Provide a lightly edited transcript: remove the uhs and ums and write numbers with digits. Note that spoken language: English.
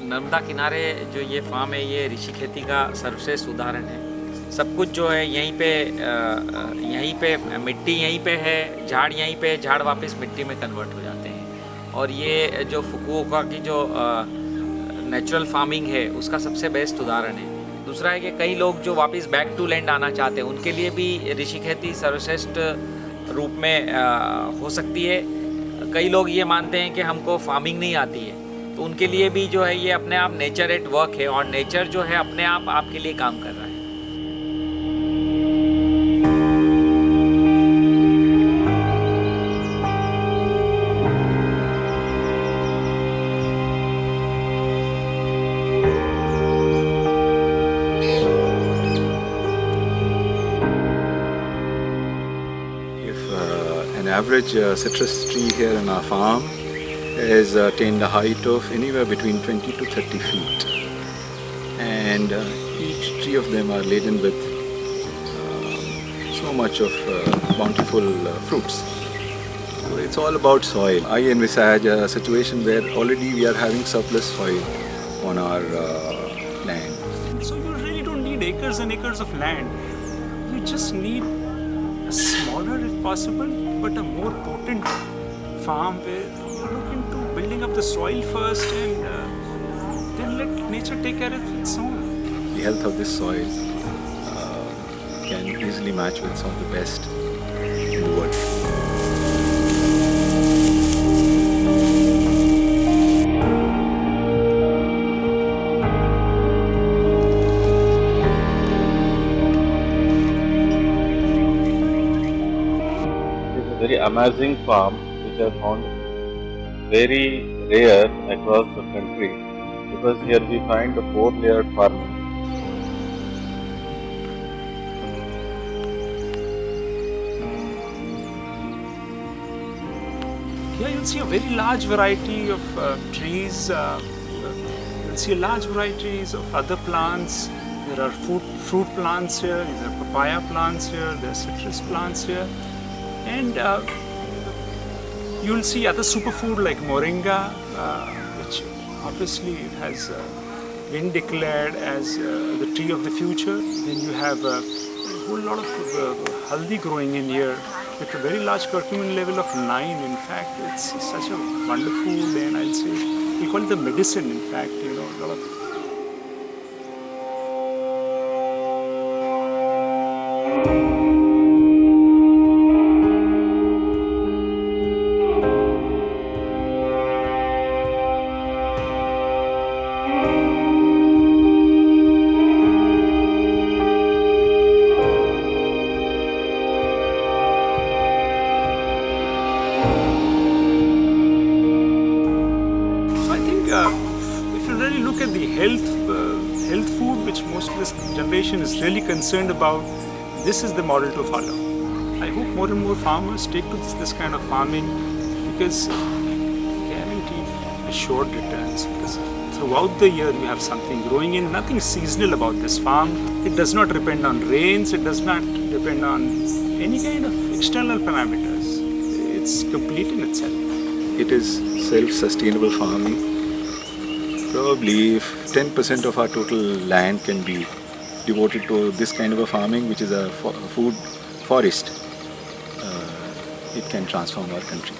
नर्मदा किनारे जो ये फार्म है ये ऋषि खेती का सर्वश्रेष्ठ उदाहरण है। सब कुछ जो है यहीं पे मिट्टी यहीं पे है, झाड़ यहीं पे, झाड़ वापस मिट्टी में कन्वर्ट हो जाते हैं। और ये जो फुकुओका की जो नेचुरल फार्मिंग है उसका सबसे बेस्ट उदाहरण है। दूसरा है कि कई लोग जो वापस बैक टू लैंड आना चाहते हैं उनके लिए भी ऋषि खेती सर्वश्रेष्ठ रूप में हो सकती है। कई लोग ये मानते हैं कि हमको फार्मिंग नहीं आती है, तो उनके लिए भी जो है ये अपने आप नेचर एट वर्क है और नेचर जो है अपने आप आपके लिए काम कर रहा है। An average citrus tree here in our farm has attained a height of anywhere between 20 to 30 feet, and each tree of them are laden with so much of bountiful fruits. So it's all about soil. I envisage a situation where already we are having surplus soil on our land. So you really don't need acres and acres of land. You just need a smaller, if possible, but a more potent farm where you look into building up the soil first and then let nature take care of its own. The health of this soil can easily match with some of the best in the world. Very amazing farm which I found very rare across the country, because here we find a 4-layered farming. Here you'll see a very large variety of trees. You'll see large varieties of other plants. There are fruit plants here, there are papaya plants here, there are citrus plants here. And you'll see other superfood like moringa, which obviously has been declared as the tree of the future. Then you have a whole lot of haldi growing in here with a very large curcumin level of 9. In fact, it's such a wonderful, and I'll say, we call it the medicine, in fact, a lot of if you really look at the health food, which most of this generation is really concerned about, this is the model to follow. I hope more and more farmers take to this kind of farming, because guaranteed assured returns, because throughout the year you have something growing in. Nothing seasonal about this farm. It does not depend on rains, it does not depend on any kind of external parameters. It's complete in itself. It is self-sustainable farming. Probably if 10% of our total land can be devoted to this kind of a farming, which is a food forest, it can transform our country.